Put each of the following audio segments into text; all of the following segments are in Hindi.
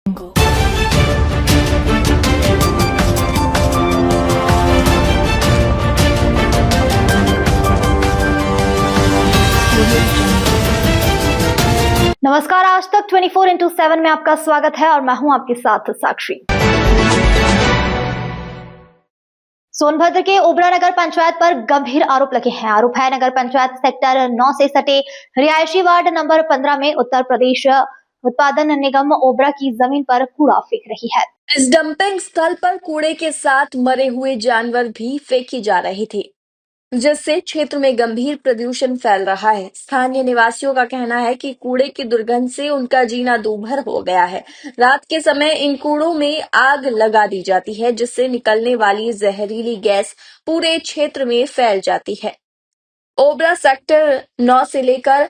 नमस्कार, आज तक 24/7 में आपका स्वागत है और मैं हूं आपके साथ साक्षी। सोनभद्र के ओबरा नगर पंचायत पर गंभीर आरोप लगे हैं। आरोप है नगर पंचायत सेक्टर 9 से सटे रिहायशी वार्ड नंबर 15 में उत्तर प्रदेश उत्पादन निगम ओबरा की जमीन पर कूड़ा फेंक रही है। इस डंपिंग स्थल पर कूड़े के साथ मरे हुए जानवर भी फेंके जा रहे थे, जिससे क्षेत्र में गंभीर प्रदूषण फैल रहा है। स्थानीय निवासियों का कहना है कि कूड़े की दुर्गंध से उनका जीना दूभर हो गया है। रात के समय इन कूड़ों में आग लगा दी जाती है, जिससे निकलने वाली जहरीली गैस पूरे क्षेत्र में फैल जाती है। ओबरा सेक्टर 9 से लेकर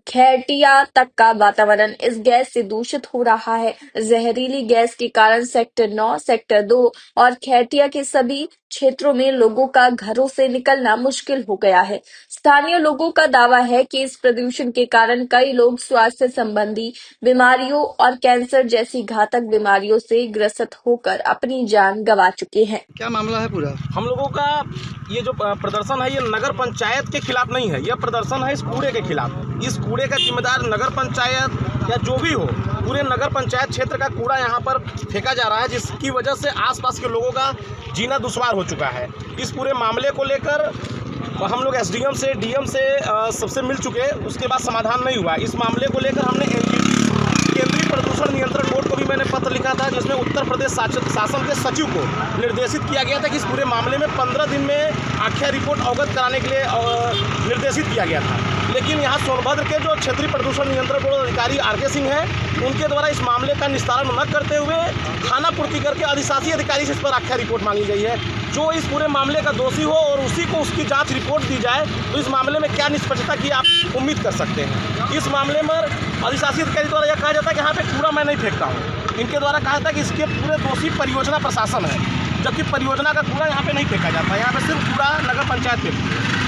खैटिया तक का वातावरण इस गैस से दूषित हो रहा है। जहरीली गैस के कारण सेक्टर 9, सेक्टर 2 और खैटिया के सभी क्षेत्रों में लोगों का घरों से निकलना मुश्किल हो गया है। स्थानीय लोगों का दावा है कि इस प्रदूषण के कारण कई लोग स्वास्थ्य संबंधी बीमारियों और कैंसर जैसी घातक बीमारियों से ग्रसित होकर अपनी जान गंवा चुके हैं। क्या मामला है पूरा? हम लोगों का ये जो प्रदर्शन है, ये नगर पंचायत के खिलाफ नहीं है, यह प्रदर्शन है इस कूड़े के खिलाफ। इस कूड़े का जिम्मेदार नगर पंचायत या जो भी हो, पूरे नगर पंचायत क्षेत्र का कूड़ा यहाँ पर फेंका जा रहा है, जिसकी वजह से आसपास के लोगों का जीना दुश्वार हो चुका है। इस पूरे मामले को लेकर हम लोग एसडीएम से, डीएम से सबसे मिल चुके, उसके बाद समाधान नहीं हुआ। इस मामले को लेकर हमने केंद्रीय प्रदूषण नियंत्रण बोर्ड को भी मैंने पत्र लिखा था, जिसमें उत्तर प्रदेश शासन के सचिव को निर्देशित किया गया था कि इस पूरे मामले में 15 दिन में आख्या रिपोर्ट अवगत कराने के लिए निर्देशित किया गया था। लेकिन यहाँ सोनभद्र के जो क्षेत्रीय प्रदूषण नियंत्रण बोर्ड अधिकारी आर.के. सिंह हैं, उनके द्वारा इस मामले का निस्तारण न करते हुए थाना पूर्ति करके अधिशासी अधिकारी से इस पर आख्या रिपोर्ट मांगी गई है। जो इस पूरे मामले का दोषी हो और उसी को उसकी जांच रिपोर्ट दी जाए, तो इस मामले में क्या निष्पक्षता की आप उम्मीद कर सकते हैं। इस मामले में अधिशासी अधिकारी द्वारा यह कहा जाता है कि यहाँ पे कूड़ा मैं नहीं फेंकता हूँ। इनके द्वारा कहा जाता है कि इसके पूरे दोषी परियोजना प्रशासन है, जबकि परियोजना का कूड़ा यहाँ पे नहीं फेंका जाता है। यहाँ पे सिर्फ कूड़ा नगर पंचायत फेंकती है।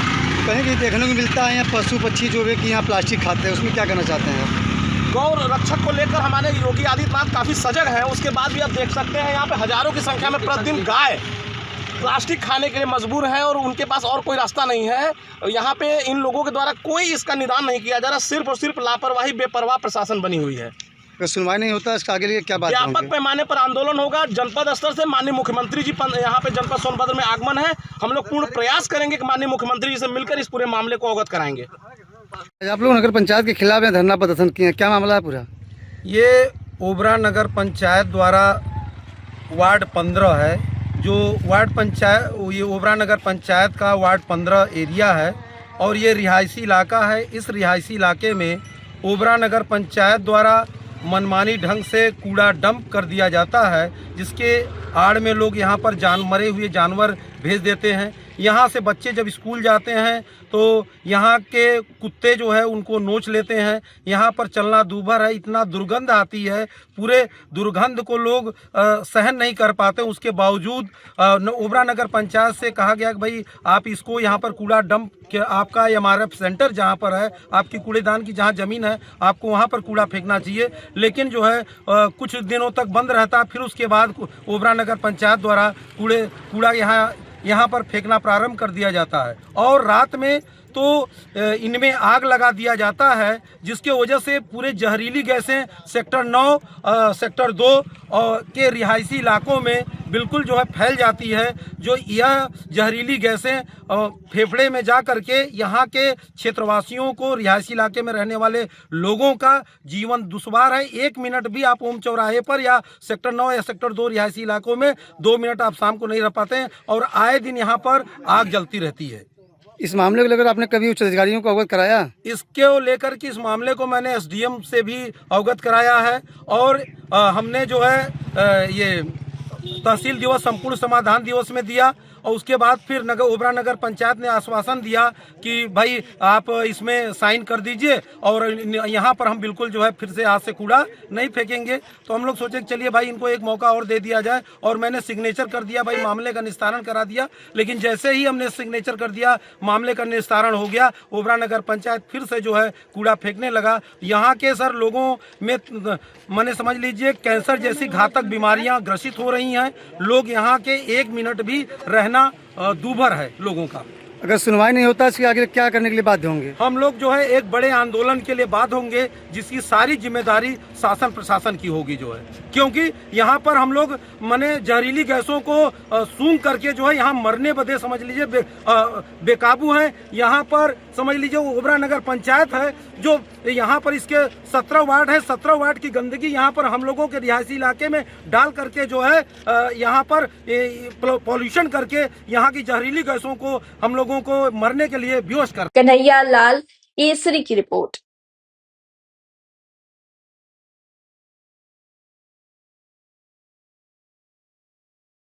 कहीं कहीं देखने को मिलता है यहाँ पशु पक्षी जो है कि यहाँ प्लास्टिक खाते हैं, उसमें क्या करना चाहते हैं आप? गौ रक्षक को लेकर हमारे योगी आदित्यनाथ काफ़ी सजग है। उसके बाद भी आप देख सकते हैं यहाँ पे हजारों की संख्या में प्रतिदिन गाय प्लास्टिक खाने के लिए मजबूर है और उनके पास और कोई रास्ता नहीं है। यहाँ पे इन लोगों के द्वारा कोई इसका निदान नहीं किया जा रहा, सिर्फ और सिर्फ लापरवाही, बेपरवाह प्रशासन बनी हुई है। अगर सुनवाई नहीं होता इसका आगे लिए क्या बात? व्यापक पैमाने पर आंदोलन होगा। जनपद स्तर से माननीय मुख्यमंत्री जी यहाँ पे जनपद सोनभद्र में आगमन है। हम लोग पूर्ण प्रयास करेंगे कि माननीय मुख्यमंत्री जी से मिलकर इस पूरे मामले को अवगत कराएंगे। आप लोग नगर पंचायत के खिलाफ धरना प्रदर्शन किए हैं, क्या मामला है पूरा? ये ओबरा नगर पंचायत द्वारा वार्ड 15 है, जो वार्ड पंचायत, ये ओबरा नगर पंचायत का वार्ड 15 एरिया है और ये रिहायशी इलाका है। इस रिहायशी इलाके में ओबरा नगर पंचायत द्वारा मनमानी ढंग से कूड़ा डंप कर दिया जाता है, जिसके आड़ में लोग यहाँ पर मरे हुए जानवर भेज देते हैं। यहाँ से बच्चे जब स्कूल जाते हैं तो यहाँ के कुत्ते जो है उनको नोच लेते हैं। यहाँ पर चलना दूभर है, इतना दुर्गंध आती है, पूरे दुर्गंध को लोग सहन नहीं कर पाते। उसके बावजूद ओबरा नगर पंचायत से कहा गया कि भाई आप इसको यहाँ पर कूड़ा डंप के आपका एमआरएफ सेंटर जहाँ पर है, आपकी कूड़ेदान की जहाँ ज़मीन है, आपको वहाँ पर कूड़ा फेंकना चाहिए। लेकिन जो है कुछ दिनों तक बंद रहता, फिर उसके बाद ओबरा नगर पंचायत द्वारा कूड़ा यहाँ पर फेंकना प्रारंभ कर दिया जाता है और रात में तो इनमें आग लगा दिया जाता है, जिसके वजह से पूरे जहरीली गैसें सेक्टर 9, सेक्टर 2 के रिहायशी इलाकों में बिल्कुल जो है फैल जाती है। जो यह जहरीली गैसें फेफड़े में जा करके यहाँ के क्षेत्रवासियों को, रिहायशी इलाके में रहने वाले लोगों का जीवन दुश्वार है। 1 मिनट भी आप ओम चौराहे पर या सेक्टर 9 या सेक्टर 2 रिहायशी इलाकों में 2 मिनट आप शाम को नहीं रह पाते हैं और आए दिन यहाँ पर आग जलती रहती है। इस मामले को लेकर आपने कभी उच्च अधिकारियों को अवगत कराया? इसको लेकर कि इस मामले को मैंने एसडीएम से भी अवगत कराया है और हमने जो है ये तहसील दिवस, संपूर्ण समाधान दिवस में दिया और उसके बाद फिर ओबरा नगर पंचायत ने आश्वासन दिया कि भाई आप इसमें साइन कर दीजिए और यहाँ पर हम बिल्कुल जो है फिर से आज से कूड़ा नहीं फेंकेंगे। तो हम लोग सोचे कि चलिए भाई इनको एक मौका और दे दिया जाए, और मैंने सिग्नेचर कर दिया, भाई मामले का निस्तारण करा दिया। लेकिन जैसे ही हमने सिग्नेचर कर दिया, मामले का निस्तारण हो गया, ओबरा नगर पंचायत फिर से जो है कूड़ा फेंकने लगा। यहाँ के सर लोगों में माने समझ लीजिए कैंसर जैसी घातक बीमारियां ग्रसित हो रही हैं। लोग यहाँ के 1 मिनट भी रहना दूभर है लोगों का। अगर सुनवाई नहीं होता इसके आगे क्या करने के लिए बाध्य होंगे? हम लोग जो है एक बड़े आंदोलन के लिए बाध्य होंगे, जिसकी सारी जिम्मेदारी शासन प्रशासन की होगी जो है, क्योंकि यहाँ पर हम लोग माने जहरीली गैसों को सूंघ करके जो है यहाँ मरने बदे समझ लीजिए बेकाबू हैं। यहाँ पर समझ लीजिए ओबरा नगर पंचायत है, जो यहाँ पर इसके 17 वार्ड है, 17 वार्ड की गंदगी यहाँ पर हम लोगों के रिहायशी इलाके में डाल करके जो है यहाँ पर पॉल्यूशन करके यहाँ की जहरीली गैसों को हम लोगों को मरने के लिए बेहोश कर। कन्हैया लाल, केसरी की रिपोर्ट।